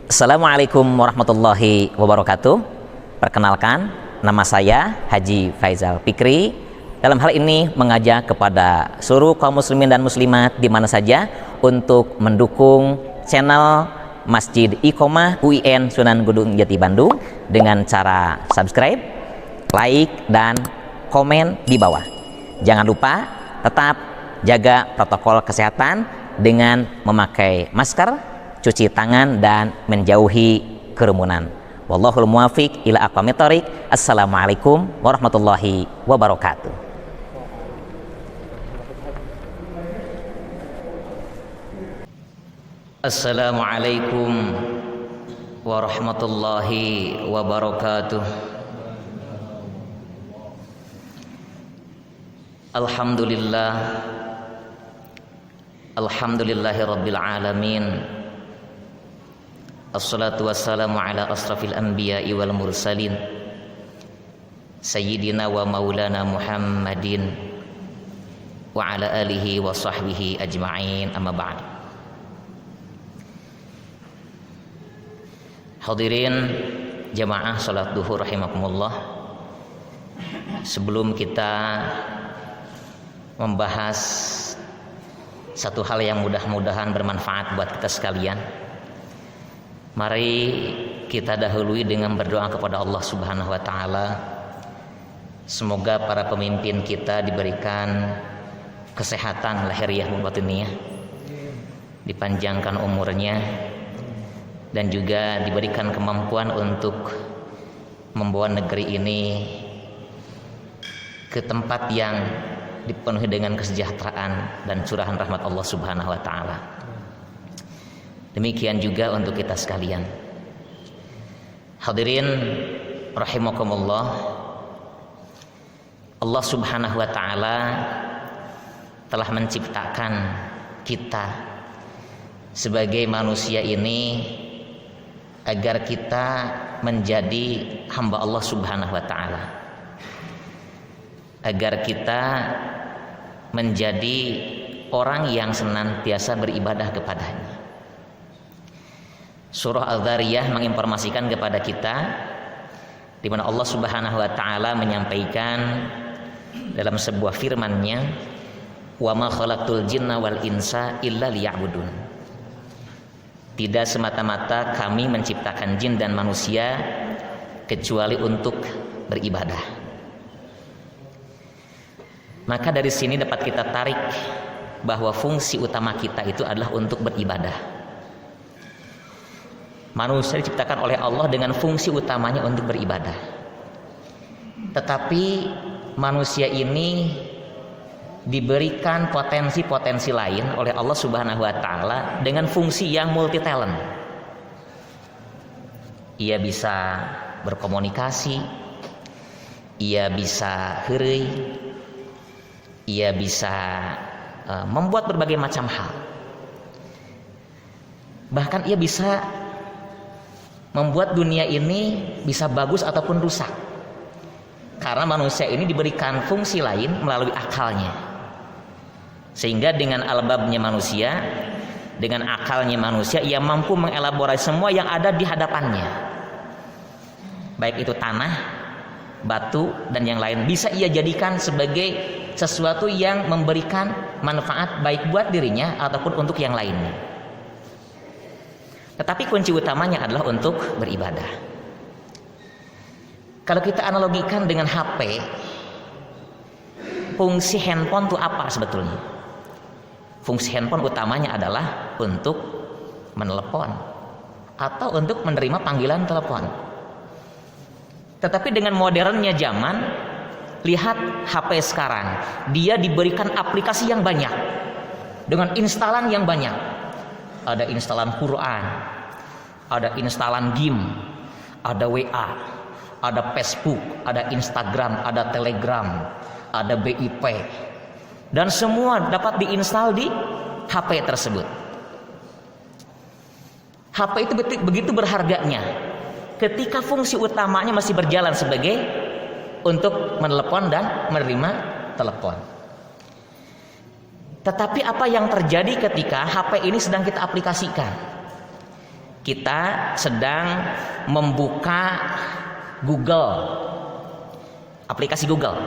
Assalamualaikum warahmatullahi wabarakatuh. Perkenalkan, nama saya Haji Faizal Fikri. Dalam hal ini mengajak kepada seluruh kaum muslimin dan muslimat di mana saja untuk mendukung channel Masjid Iqomah UIN Sunan Gunung Jati Bandung dengan cara subscribe, like, dan komen di bawah. Jangan lupa tetap jaga protokol kesehatan dengan memakai masker, cuci tangan, dan menjauhi kerumunan. Wallahul muwafiq ila aqwamit thoriq. Assalamualaikum warahmatullahi wabarakatuh. Assalamualaikum warahmatullahi wabarakatuh. Alhamdulillah, alhamdulillahi rabbil alamin. Assalatu wassalamu ala asrafil anbiya'i wal mursalin Sayyidina wa maulana Muhammadin wa ala alihi wa sahbihi ajma'in, amma ba'd. Hadirin jamaah salat duhur rahimakumullah. Sebelum kita membahas satu hal yang mudah-mudahan bermanfaat buat kita sekalian, mari kita dahului dengan berdoa kepada Allah Subhanahu wa taala. Semoga para pemimpin kita diberikan kesehatan lahiriah dan batiniyah, dipanjangkan umurnya, dan juga diberikan kemampuan untuk membawa negeri ini ke tempat yang dipenuhi dengan kesejahteraan dan curahan rahmat Allah Subhanahu wa taala. Demikian juga untuk kita sekalian. Hadirin rahimakumullah, Allah Subhanahu wa taala telah menciptakan kita sebagai manusia ini agar kita menjadi hamba Allah Subhanahu wa taala, agar kita menjadi orang yang senantiasa beribadah kepadanya. Surah Al-Dhariyah menginformasikan kepada kita di mana Allah Subhanahu wa taala menyampaikan dalam sebuah firman-Nya, "Wa ma khalaqtul jinna wal insa illa liya'budun." Tidak semata-mata kami menciptakan jin dan manusia kecuali untuk beribadah. Maka dari sini dapat kita tarik bahwa fungsi utama kita itu adalah untuk beribadah. Manusia diciptakan oleh Allah dengan fungsi utamanya untuk beribadah. Tetapi manusia ini diberikan potensi-potensi lain oleh Allah Subhanahu wa taala dengan fungsi yang multi talent. Ia bisa berkomunikasi, ia bisa heureuy, ia bisa membuat berbagai macam hal. Bahkan ia bisa membuat dunia ini bisa bagus ataupun rusak, karena manusia ini diberikan fungsi lain melalui akalnya. Sehingga dengan albabnya manusia, dengan akalnya manusia, ia mampu mengelaborasi semua yang ada di hadapannya, baik itu tanah, batu, dan yang lain, bisa ia jadikan sebagai sesuatu yang memberikan manfaat baik buat dirinya ataupun untuk yang lainnya. Tetapi kunci utamanya adalah untuk beribadah. Kalau kita analogikan dengan HP, fungsi handphone itu apa sebetulnya? Fungsi handphone utamanya adalah untuk menelepon atau untuk menerima panggilan telepon. Tetapi dengan modernnya zaman, lihat HP sekarang, dia diberikan aplikasi yang banyak dengan instalan yang banyak. Ada instalan Quran, ada instalan game, ada WA, ada Facebook, ada Instagram, ada Telegram, ada BIP, dan semua dapat diinstal di HP tersebut. HP itu begitu berharganya ketika fungsi utamanya masih berjalan sebagai untuk menelepon dan menerima telepon. Tetapi apa yang terjadi ketika HP ini sedang kita aplikasikan? kita sedang membuka Google, aplikasi Google,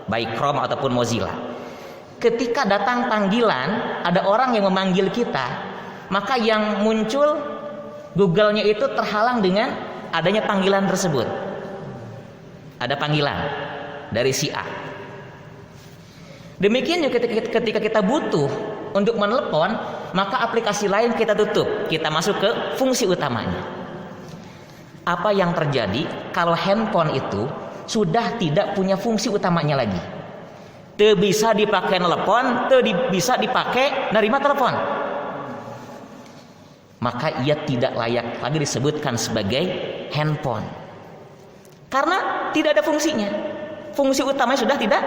baik Chrome ataupun Mozilla. Ketika datang panggilan, ada orang yang memanggil kita, maka yang muncul Google-nya itu terhalang dengan adanya panggilan tersebut. Ada panggilan dari si A. Demikian juga ketika kita butuh untuk menelepon, maka aplikasi lain kita tutup, kita masuk ke fungsi utamanya. Apa yang terjadi kalau handphone itu sudah tidak punya fungsi utamanya lagi? Teu bisa dipakai telepon, teu bisa dipakai nerima telepon. Maka ia tidak layak lagi disebutkan sebagai handphone. Karena tidak ada fungsinya. Fungsi utamanya sudah tidak.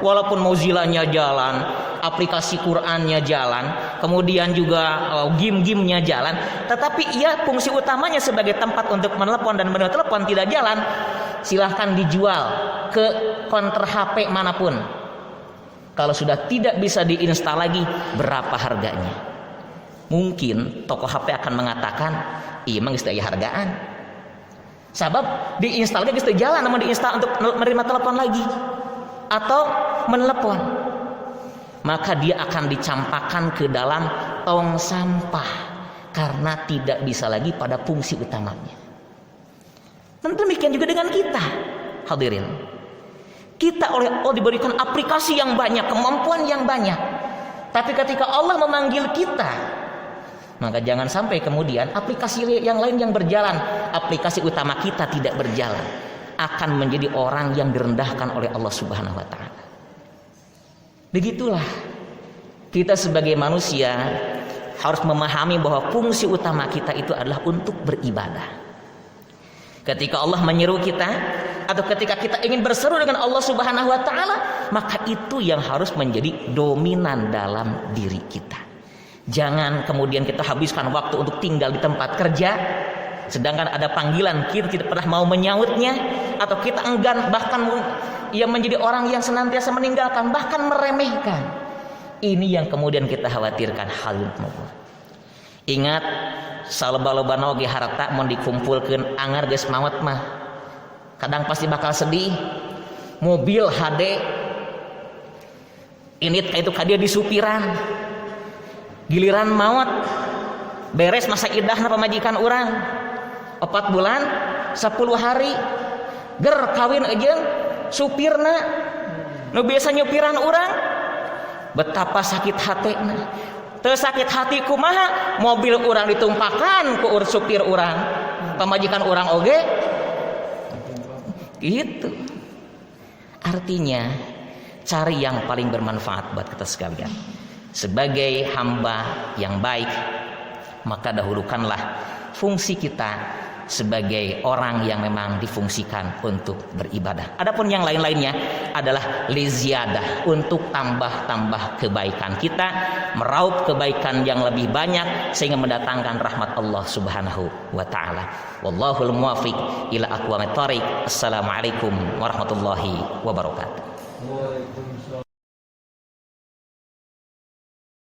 Walaupun Mozilla-nya jalan, aplikasi Quran-nya jalan, kemudian juga game-gamenya jalan, tetapi ia fungsi utamanya sebagai tempat untuk menelepon dan menerima telepon tidak jalan. Silahkan dijual ke konter HP manapun. Kalau sudah tidak bisa diinstal lagi, berapa harganya? Mungkin toko HP akan mengatakan, iya memang geus aya hargaan. Sabab diinstal lagi geus jalan, namun diinstal untuk menerima telepon lagi atau menelepon, maka dia akan dicampakkan ke dalam tong sampah karena tidak bisa lagi pada fungsi utamanya. Dan demikian juga dengan kita, hadirin. Kita oleh Allah diberikan aplikasi yang banyak, kemampuan yang banyak. Tapi ketika Allah memanggil kita, maka jangan sampai kemudian aplikasi yang lain yang berjalan, aplikasi utama kita tidak berjalan, akan menjadi orang yang direndahkan oleh Allah Subhanahu wa taala. Begitulah kita sebagai manusia harus memahami bahwa fungsi utama kita itu adalah untuk beribadah. Ketika Allah menyeru kita atau ketika kita ingin berseru dengan Allah Subhanahu wa taala, maka itu yang harus menjadi dominan dalam diri kita. Jangan kemudian kita habiskan waktu untuk tinggal di tempat kerja, sedangkan ada panggilan kita tidak pernah mau menyautnya, atau kita enggan, bahkan ia menjadi orang yang senantiasa meninggalkan, bahkan meremehkan. Ini yang kemudian kita khawatirkan hal itu. Ingat, saloba-lobana oge harta mun dikumpulkeun angar geus maot mah kadang pasti bakal sedih. Mobil HD ini itu ka dia disupiran, giliran maut beres masa idahna pamajikan urang 4 bulan 10 hari ger kawin ajeung supirna nu biasa nyupiran urang, betapa sakit hatena. Teu sakit hati kumaha, mobil urang ditumpakan ku supir urang, pamajikan urang oge gitu. Artinya cari yang paling bermanfaat buat kita sekalian. Sebagai hamba yang baik, maka dahulukanlah fungsi kita sebagai orang yang memang difungsikan untuk beribadah. Adapun yang lain-lainnya adalah liziyadah, untuk tambah-tambah kebaikan kita, meraup kebaikan yang lebih banyak sehingga mendatangkan rahmat Allah Subhanahu wa taala. Wallahul muwaffiq ila aqwamit thoriq. Assalamualaikum warahmatullahi wabarakatuh.